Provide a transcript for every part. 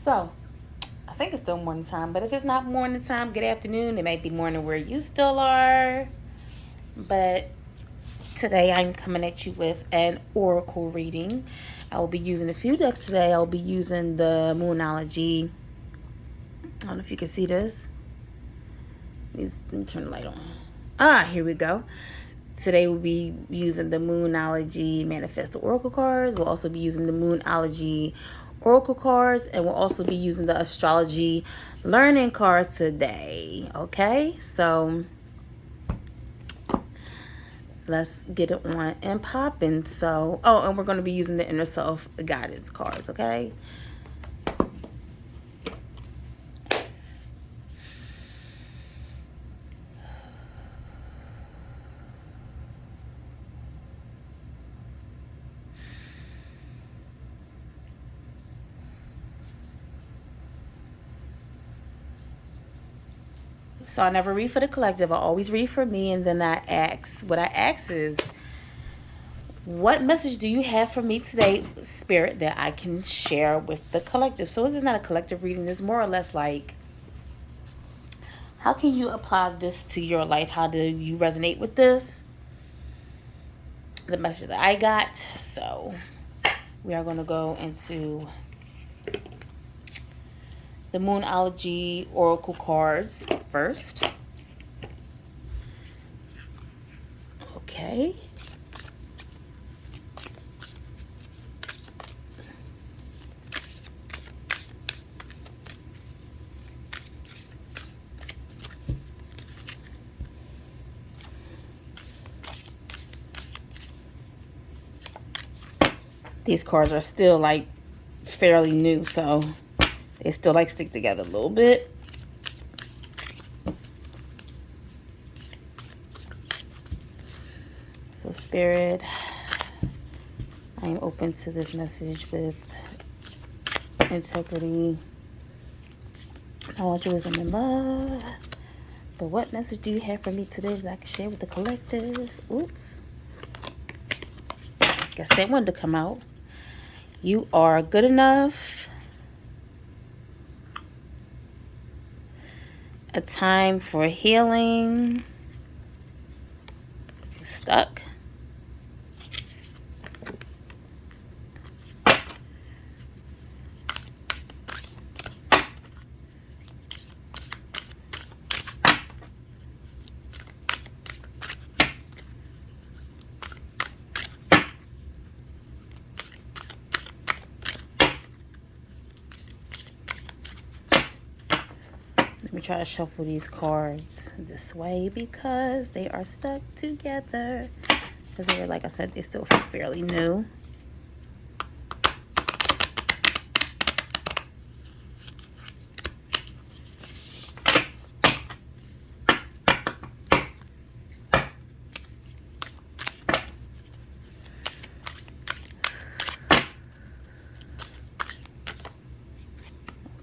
So, I think it's still morning time, but if it's not morning time, good afternoon. It might be morning where you still are. But today I'm coming at you with an oracle reading. I will be using a few decks today. I will be using the Moonology. I don't know if you can see this. Let me turn the light on. Here we go. Today we'll be using the Moonology Manifesto Oracle cards. We'll also be using the Moonology Oracle cards, and we'll also be using the Astrology Learning cards today. Okay, so let's get it on and popping. So, and we're going to be using the Inner Self Guidance cards. Okay. So I never read for the collective. I always read for me, and then I ask. What I ask is, what message do you have for me today, Spirit, that I can share with the collective? So this is not a collective reading. It's more or less like, how can you apply this to your life? How do you resonate with this? The message that I got. So we are going to go into the Moonology Oracle cards first. Okay. These cards are still like fairly new, so they still like stick together a little bit. So Spirit, I am open to this message with integrity, knowledge, wisdom, and love. But what message do you have for me today that I can share with the collective? Oops. Guess that wanted to come out. You are good enough. A time for healing. Stuck. Let me try to shuffle these cards this way because they are stuck together. Because they were, like I said, they're still fairly new.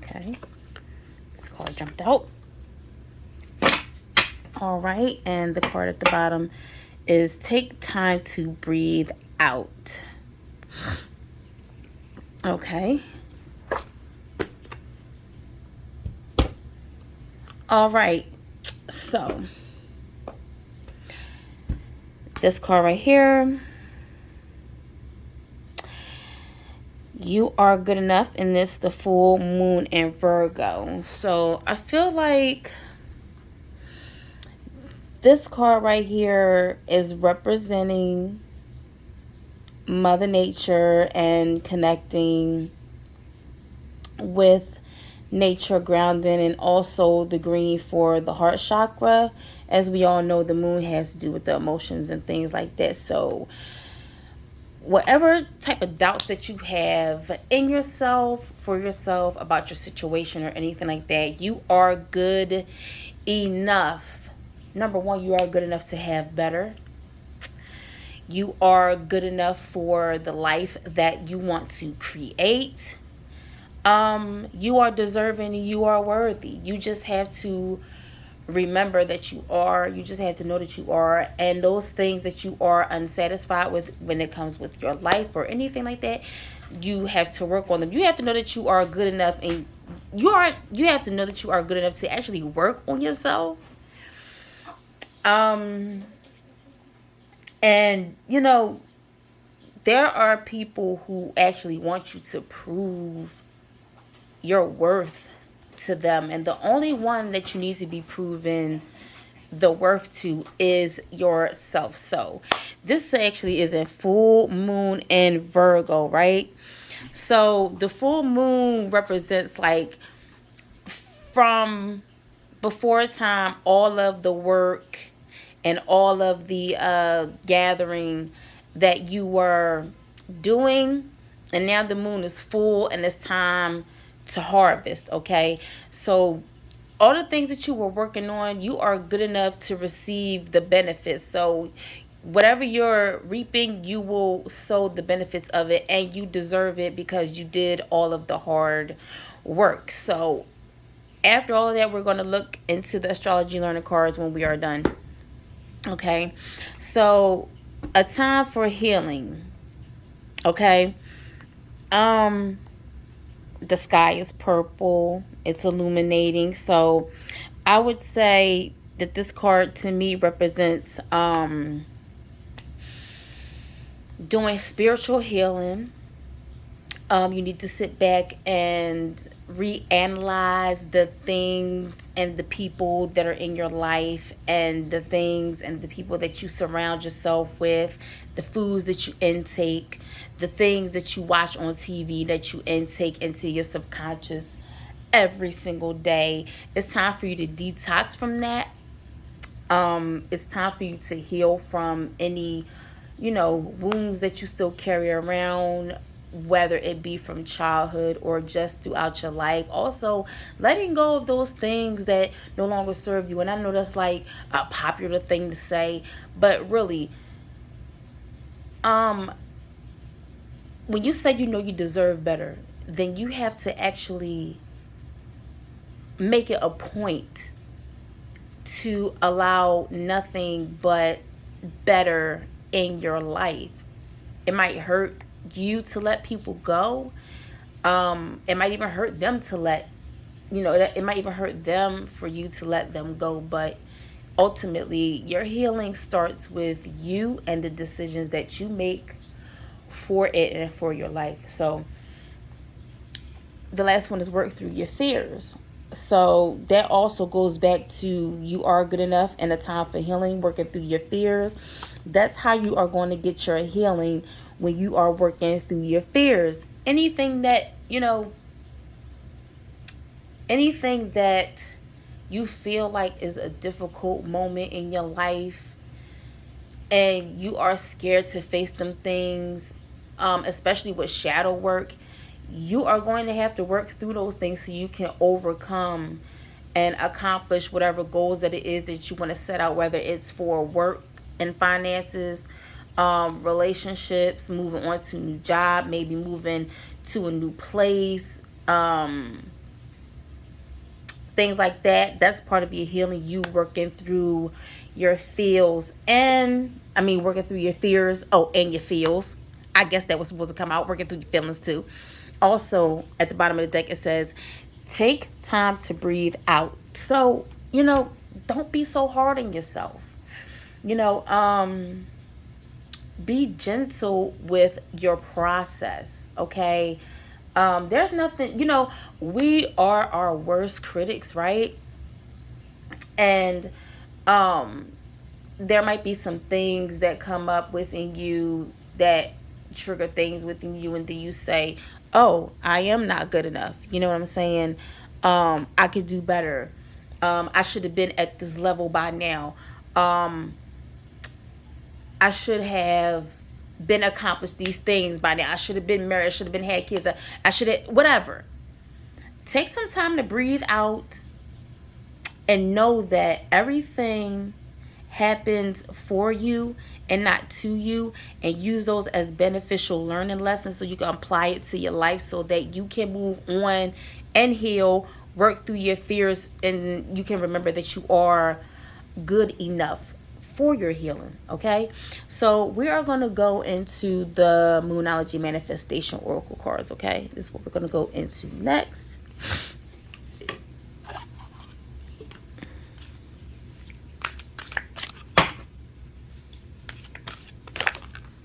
Okay. This card jumped out. All right, and the card at the bottom is take time to breathe out. Okay. All right, so this card right here, you are good enough in this, the full moon in Virgo. So I feel like this card right here is representing Mother Nature and connecting with nature, grounding, and also the green for the heart chakra. As we all know, the moon has to do with the emotions and things like that. So whatever type of doubts that you have in yourself, for yourself, about your situation or anything like that, you are good enough. Number one, you are good enough to have better. You are good enough for the life that you want to create. You are deserving and you are worthy. You just have to remember that you are. You just have to know that you are. And those things that you are unsatisfied with when it comes with your life or anything like that, you have to work on them. You have to know that you are good enough, and you have to know that you are good enough to actually work on yourself. Um and there are people who actually want you to prove your worth to them, and the only one that you need to be proven the worth to is yourself. So this actually is in full moon in Virgo, right? So the full moon represents, like, from before time, all of the work and all of the gathering that you were doing, and now the moon is full and it's time to harvest. Okay, so all the things that you were working on, you are good enough to receive the benefits. So whatever you're reaping, you will sow the benefits of it, and you deserve it because you did all of the hard work. So after all of that, we're going to look into the astrology learning cards when we are done. Okay, so a time for healing. Okay, um the sky is purple, it's illuminating. So I would say that this card to me represents doing spiritual healing. You need to sit back and reanalyze the things and the people that are in your life, and the things and the people that you surround yourself with, the foods that you intake, the things that you watch on TV that you intake into your subconscious every single day. It's time for you to detox from that. It's time for you to heal from any wounds that you still carry around, whether it be from childhood or just throughout your life. Also, letting go of those things that no longer serve you. And I know that's like a popular thing to say, but really, um when you say you deserve better, then you have to actually make it a point to allow nothing but better in your life. It might hurt you to let people go. It might even hurt them to let it might even hurt them for you to let them go. But ultimately, your healing starts with you and the decisions that you make for it and for your life. So the last one is work through your fears. So that also goes back to you are good enough and a time for healing, working through your fears. That's how you are going to get your healing, when you are working through your fears. Anything that you feel like is a difficult moment in your life, and you are scared to face them things, especially with shadow work, you are going to have to work through those things so you can overcome and accomplish whatever goals that it is that you want to set out, whether it's for work and finances, relationships, moving on to a new job, maybe moving to a new place, things like that. That's part of your healing, you working through your feels, and working through your fears. Oh, and your feels, I guess that was supposed to come out, working through your feelings too. Also, at the bottom of the deck, it says take time to breathe out. So don't be so hard on yourself. you know um be gentle with your process. Okay, there's nothing, we are our worst critics, right? And um there might be some things that come up within you that trigger things within you, and then you say, oh, I am not good enough. You know what I'm saying? I could do better. I should have been at this level by now. um I should have been accomplished these things by now. I should have been married. I should have been had kids. I should have whatever. Take some time to breathe out and know that everything happens for you and not to you, and use those as beneficial learning lessons so you can apply it to your life, so that you can move on and heal, work through your fears, and you can remember that you are good enough for your healing. Okay, so we are going to go into the Moonology Manifestation Oracle cards. Okay, this is what we're going to go into next.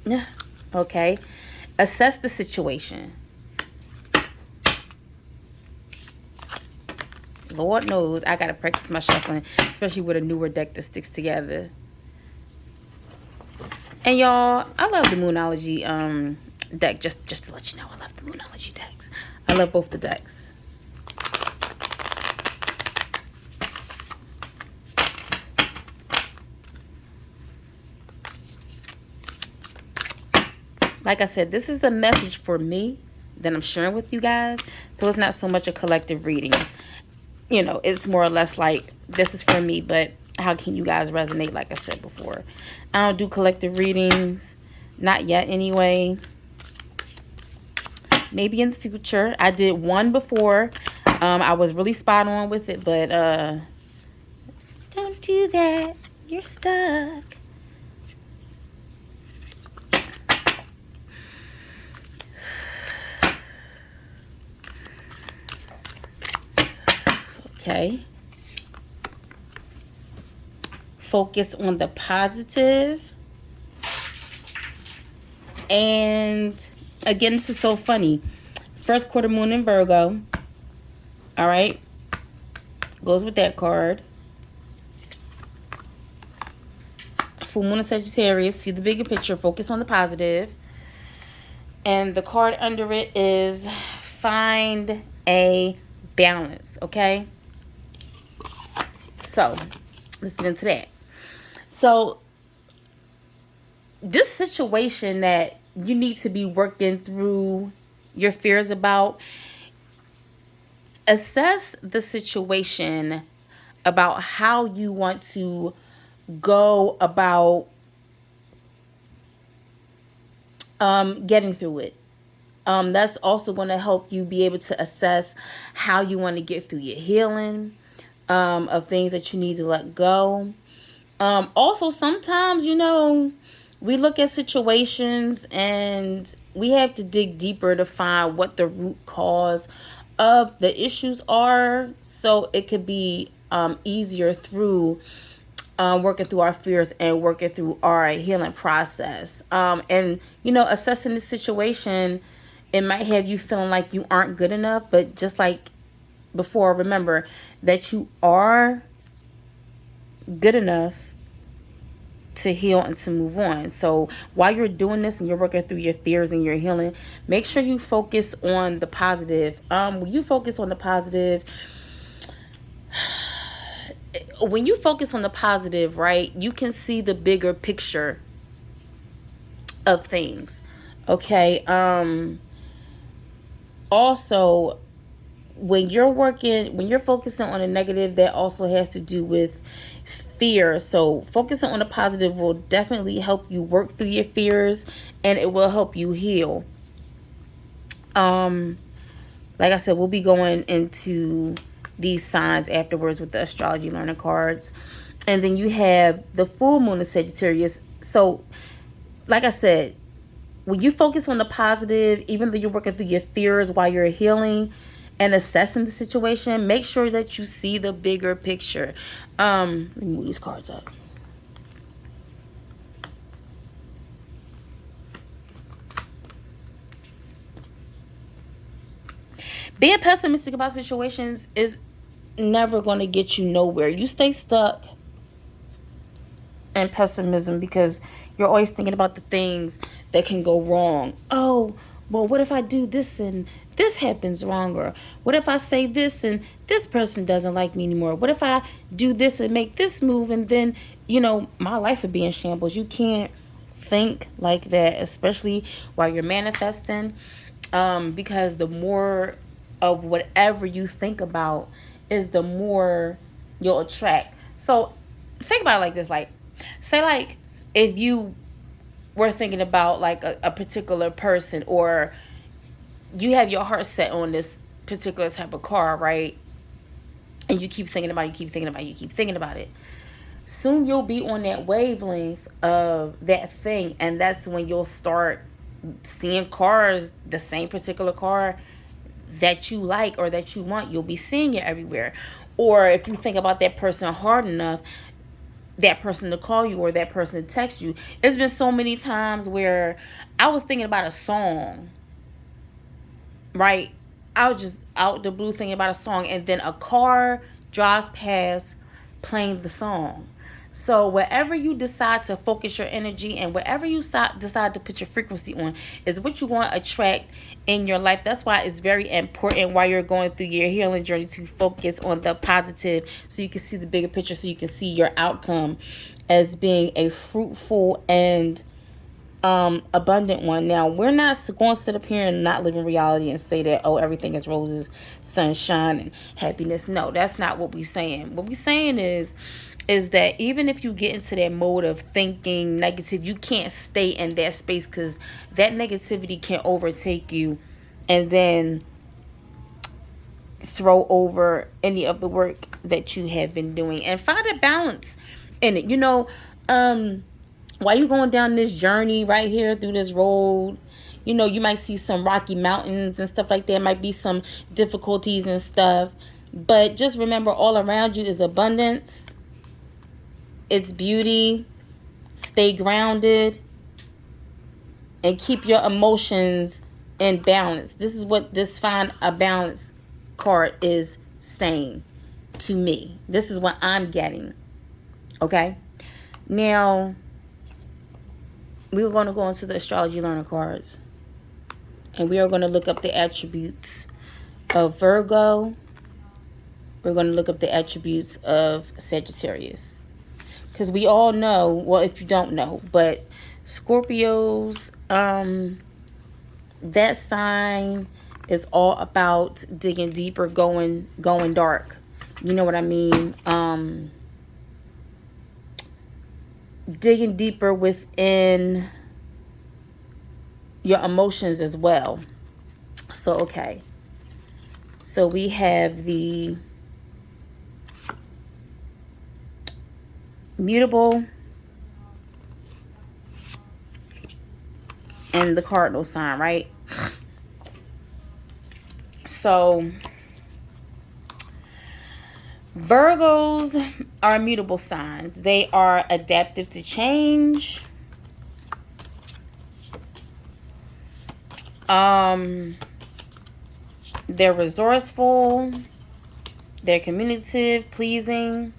Yeah. Okay, assess the situation. Lord knows I gotta practice my shuffling, especially with a newer deck that sticks together. And y'all, I love the Moonology deck. Just to let you know, I love the Moonology decks. I love both the decks. Like I said, this is a message for me that I'm sharing with you guys. So it's not so much a collective reading. You know, it's more or less like, this is for me, but how can you guys resonate, like I said before. I don't do collective readings. Not yet, anyway. Maybe in the future. I did one before. I was really spot on with it, but don't do that. You're stuck. Okay. Focus on the positive. And again, this is so funny. First quarter moon in Virgo. All right. Goes with that card. Full moon in Sagittarius. See the bigger picture. Focus on the positive. And the card under it is find a balance. Okay. So let's get into that. So this situation that you need to be working through your fears about, assess the situation about how you want to go about getting through it. That's also going to help you be able to assess how you want to get through your healing of things that you need to let go. Also, sometimes, you know, we look at situations and we have to dig deeper to find what the root cause of the issues are, so it could be easier through working through our fears and working through our healing process. And, you know, assessing the situation, it might have you feeling like you aren't good enough, but just like before, remember that you are good enough to heal and to move on. So while you're doing this and you're working through your fears and your healing, make sure you focus on the positive. When you focus on the positive, right, you can see the bigger picture of things. Okay. Also, when you're focusing on a negative, that also has to do with fear. So focusing on the positive will definitely help you work through your fears, and it will help you heal. Like I said, we'll be going into these signs afterwards with the astrology learning cards. And then you have the full moon of Sagittarius. So like I said, when you focus on the positive, even though you're working through your fears while you're healing and assessing the situation, make sure that you see the bigger picture. Let me move these cards up. Being pessimistic about situations is never going to get you nowhere. You stay stuck in pessimism because you're always thinking about the things that can go wrong. Oh, well, what if I do this and this happens wrong? Or what if I say this and this person doesn't like me anymore? What if I do this and make this move and then, you know, my life would be in shambles? You can't think like that, especially while you're manifesting, because the more of whatever you think about is the more you'll attract. So think about it like this. Like, say like if you were thinking about like a particular person, or you have your heart set on this particular type of car, right? And you keep thinking about it, you keep thinking about it. soon you'll be on that wavelength of that thing, and that's when you'll start seeing cars, the same particular car that you like or that you want, you'll be seeing it everywhere. Or if you think about that person hard enough, that person to call you or that person to text you. It's been so many times where I was thinking about a song, right? I was just out the blue thinking about a song, and then a car drives past playing the song. So wherever you decide to focus your energy and wherever you decide to put your frequency on is what you want to attract in your life. That's why it's very important while you're going through your healing journey to focus on the positive, so you can see the bigger picture, so you can see your outcome as being a fruitful and abundant one. Now, we're not going to sit up here and not live in reality and say that, oh, everything is roses, sunshine, and happiness. No, that's not what we're saying. What we're saying is that even if you get into that mode of thinking negative, you can't stay in that space, because that negativity can overtake you and then throw over any of the work that you have been doing. And find a balance in it. While you're going down this journey right here through this road, you might see some rocky mountains and stuff like that. Might be some difficulties and stuff. But just remember, all around you is abundance. It's beauty. Stay grounded. And keep your emotions in balance. This is what this Find a Balance card is saying to me. This is what I'm getting. Okay? Now, we are going to go into the Astrology Learner cards. And we are going to look up the attributes of Virgo. We're going to look up the attributes of Sagittarius. Because we all know, well, if you don't know, but Scorpios, that sign is all about digging deeper, going dark. You know what I mean? Digging deeper within your emotions as well. So, okay. So we have the mutable and the cardinal sign, right? So Virgos are mutable signs. They are adaptive to change. They're resourceful. They're communicative, pleasing.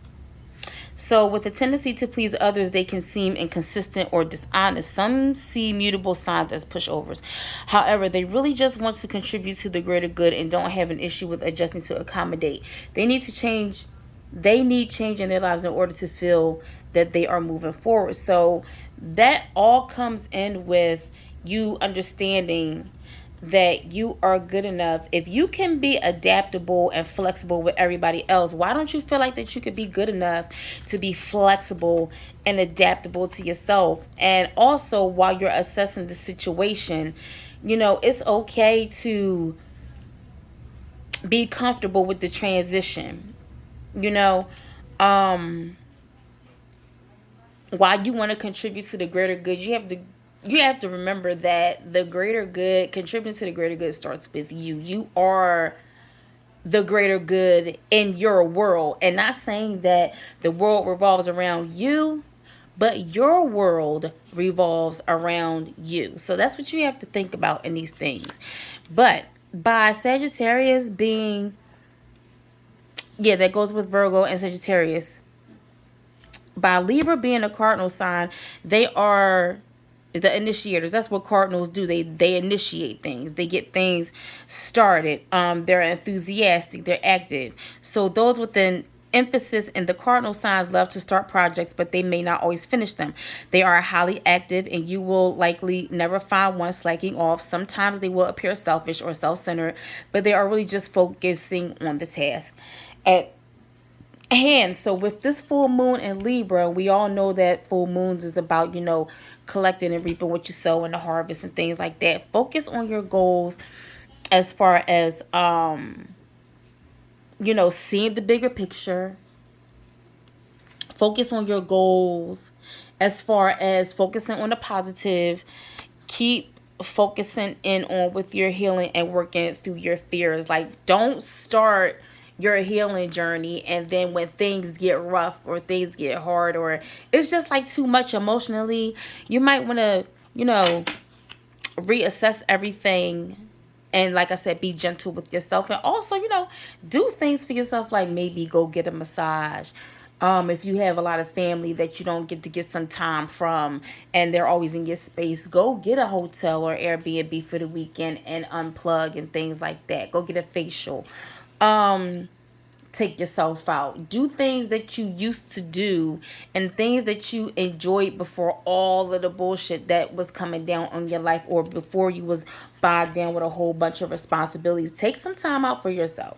So with a tendency to please others, they can seem inconsistent or dishonest. Some see mutable signs as pushovers. However, they really just want to contribute to the greater good and don't have an issue with adjusting to accommodate. They need change in their lives in order to feel that they are moving forward. So that all comes in with you understanding that you are good enough. If you can be adaptable and flexible with everybody else, why don't you feel like that you could be good enough to be flexible and adaptable to yourself? And also, while you're assessing the situation, it's okay to be comfortable with the transition. While you want to contribute to the greater good, you have to remember that the greater good, contributing to the greater good, starts with you. You are the greater good in your world. And not saying that the world revolves around you, but your world revolves around you. So that's what you have to think about in these things. But by Sagittarius being, that goes with Virgo and Sagittarius. By Libra being a cardinal sign, they are the initiators. That's what cardinals do. They initiate things. They get things started. They're enthusiastic. They're active. So those with an emphasis in the cardinal signs love to start projects, but they may not always finish them. They are highly active, and you will likely never find one slacking off. Sometimes they will appear selfish or self-centered, but they are really just focusing on the task at hand. So with this full moon in Libra, we all know that full moons is about, collecting and reaping what you sow in the harvest and things like that. Focus on your goals as far as, seeing the bigger picture. Focus on your goals as far as focusing on the positive. Keep focusing in on with your healing and working through your fears. Like, don't start your healing journey and then when things get rough or things get hard or it's just like too much emotionally, you might want to, reassess everything. And like I said, be gentle with yourself. And also, do things for yourself, like maybe go get a massage. If you have a lot of family that you don't get to get some time from and they're always in your space, go get a hotel or Airbnb for the weekend and unplug and things like that. Go get a facial. Take yourself out. Do things that you used to do and things that you enjoyed before all of the bullshit that was coming down on your life or before you was bogged down with a whole bunch of responsibilities. Take some time out for yourself.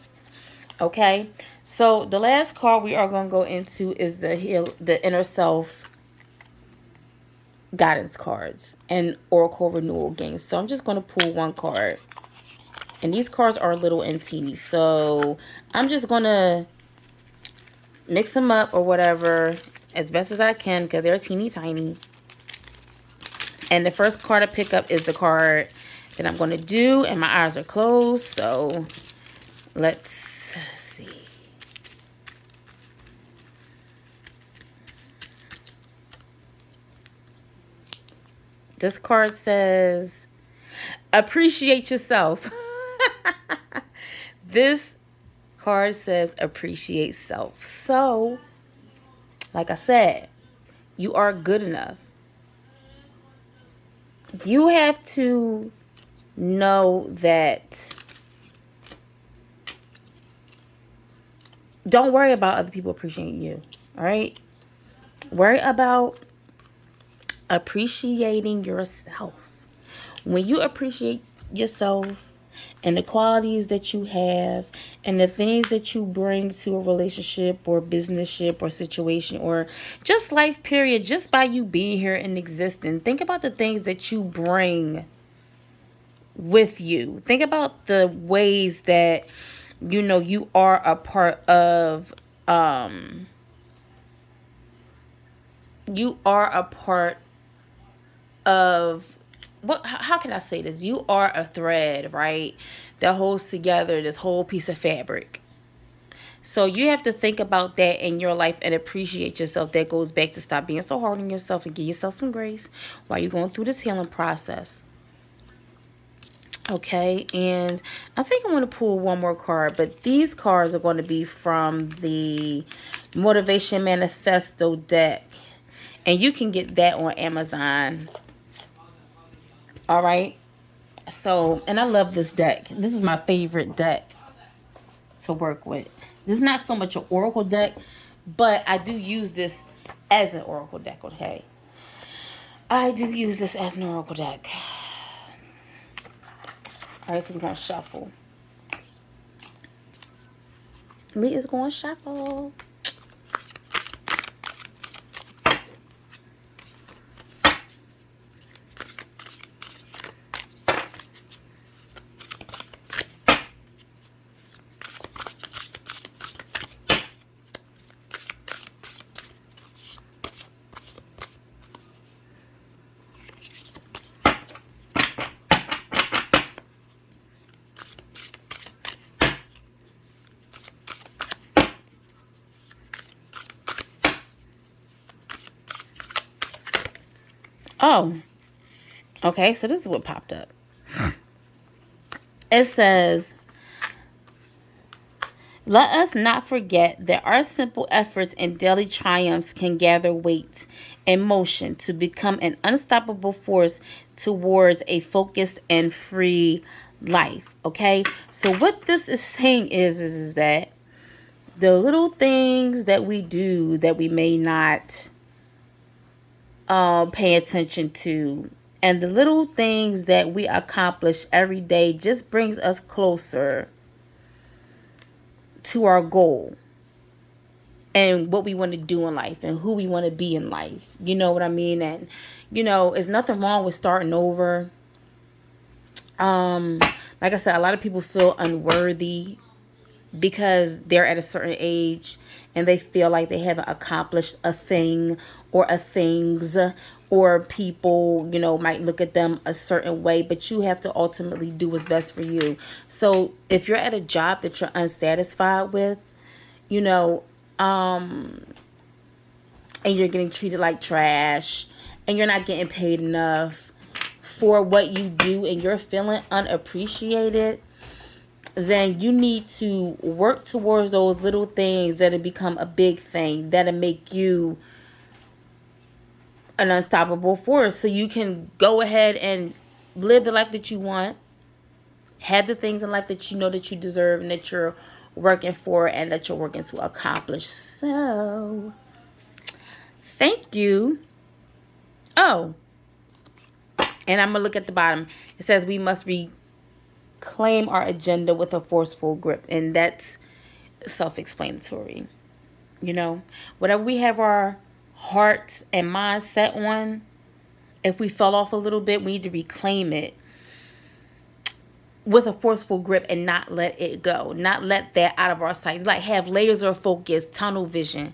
Okay? So the last card we are going to go into is the inner self guidance cards and oracle renewal games. So I'm just going to pull one card. And these cards are little and teeny. So I'm just going to mix them up or whatever as best as I can because they're teeny tiny. And the first card I pick up is the card that I'm going to do. And my eyes are closed. So let's see. This card says, appreciate yourself. This card says appreciate self. So, like I said, you are good enough. You have to know that. Don't worry about other people appreciating you. All right? Worry about appreciating yourself. When you appreciate yourself and the qualities that you have and the things that you bring to a relationship or businessship or situation or just life period, just by you being here and existing, think about the things that you bring with you. Think about the ways that you are a part of you are a part of how can I say this? You are a thread, right? That holds together this whole piece of fabric. So you have to think about that in your life and appreciate yourself. That goes back to stop being so hard on yourself and give yourself some grace while you're going through this healing process. Okay, and I think I'm going to pull one more card, but these cards are going to be from the Motivation Manifesto deck. And you can get that on Amazon. All right. So, and I love this deck. This is my favorite deck to work with. This is not so much an oracle deck, but I do use this as an oracle deck, okay? I do use this as an oracle deck. All right, so we're going to shuffle. We is going to shuffle. Oh, okay, so this is what popped up. It says, let us not forget that our simple efforts and daily triumphs can gather weight and motion to become an unstoppable force towards a focused and free life. Okay, so what this is saying is that the little things that we do that we may not pay attention to, and the little things that we accomplish every day just brings us closer to our goal and what we want to do in life and who we want to be in life. You know what I mean? And there's nothing wrong with starting over. Like I said, a lot of people feel unworthy because they're at a certain age and they feel like they haven't accomplished a thing or a things, or people, might look at them a certain way, but you have to ultimately do what's best for you. So if you're at a job that you're unsatisfied with, you know, um, and you're getting treated like trash and you're not getting paid enough for what you do and you're feeling unappreciated, then you need to work towards those little things that'll become a big thing, that'll make you an unstoppable force, so you can go ahead and live the life that you want, have the things in life that you know that you deserve and that you're working for and that you're working to accomplish. So, thank you. Oh, and I'm going to look at the bottom. It says we must reclaim our agenda with a forceful grip, and that's self-explanatory. Whatever we have our hearts and minds set on, if we fell off a little bit, we need to reclaim it with a forceful grip and not let it go. Not let that out of our sight. Like, have laser focus, tunnel vision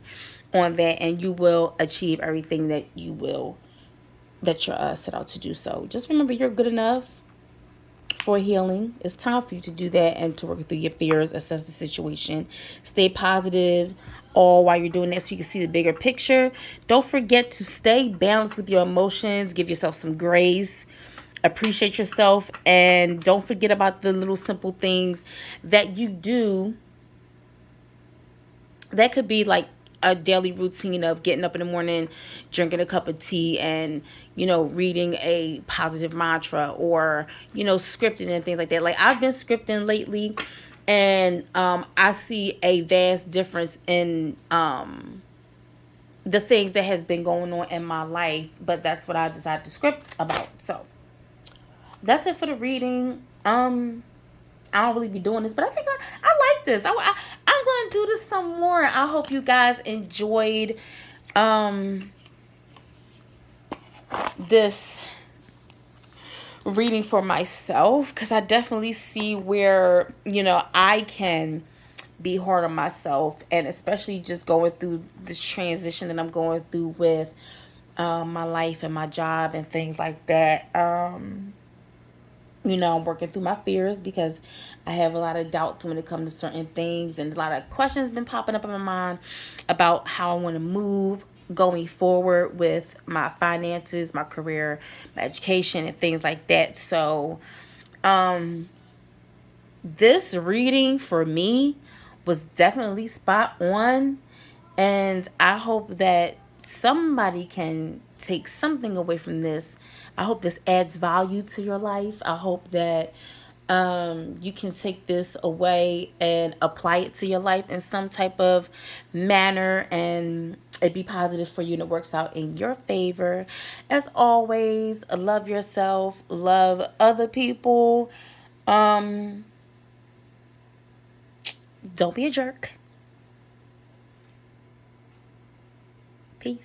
on that, and you will achieve everything that you're set out to do. So just remember, you're good enough for healing. It's time for you to do that and to work through your fears, assess the situation, stay positive all while you're doing that so you can see the bigger picture. Don't forget to stay balanced with your emotions. Give yourself some grace. Appreciate yourself, and don't forget about the little simple things that you do. That could be like a daily routine of getting up in the morning, drinking a cup of tea, and reading a positive mantra, or scripting and things like that. Like, I've been scripting lately, and I see a vast difference in the things that has been going on in my life. But that's what I decided to script about. So that's it for the reading. I don't really be doing this, but I think I like this. I'm going to do this some more. I hope you guys enjoyed this reading for myself, because I definitely see where, I can be hard on myself, and especially just going through this transition that I'm going through with my life and my job and things like that. I'm working through my fears because I have a lot of doubts when it comes to certain things, and a lot of questions been popping up in my mind about how I want to move going forward with my finances, my career, my education, and things like that. So, this reading for me was definitely spot on, and I hope that somebody can take something away from this. I hope this adds value to your life. I hope that you can take this away and apply it to your life in some type of manner, and it be positive for you and it works out in your favor. As always, love yourself, love other people. Don't be a jerk. Peace.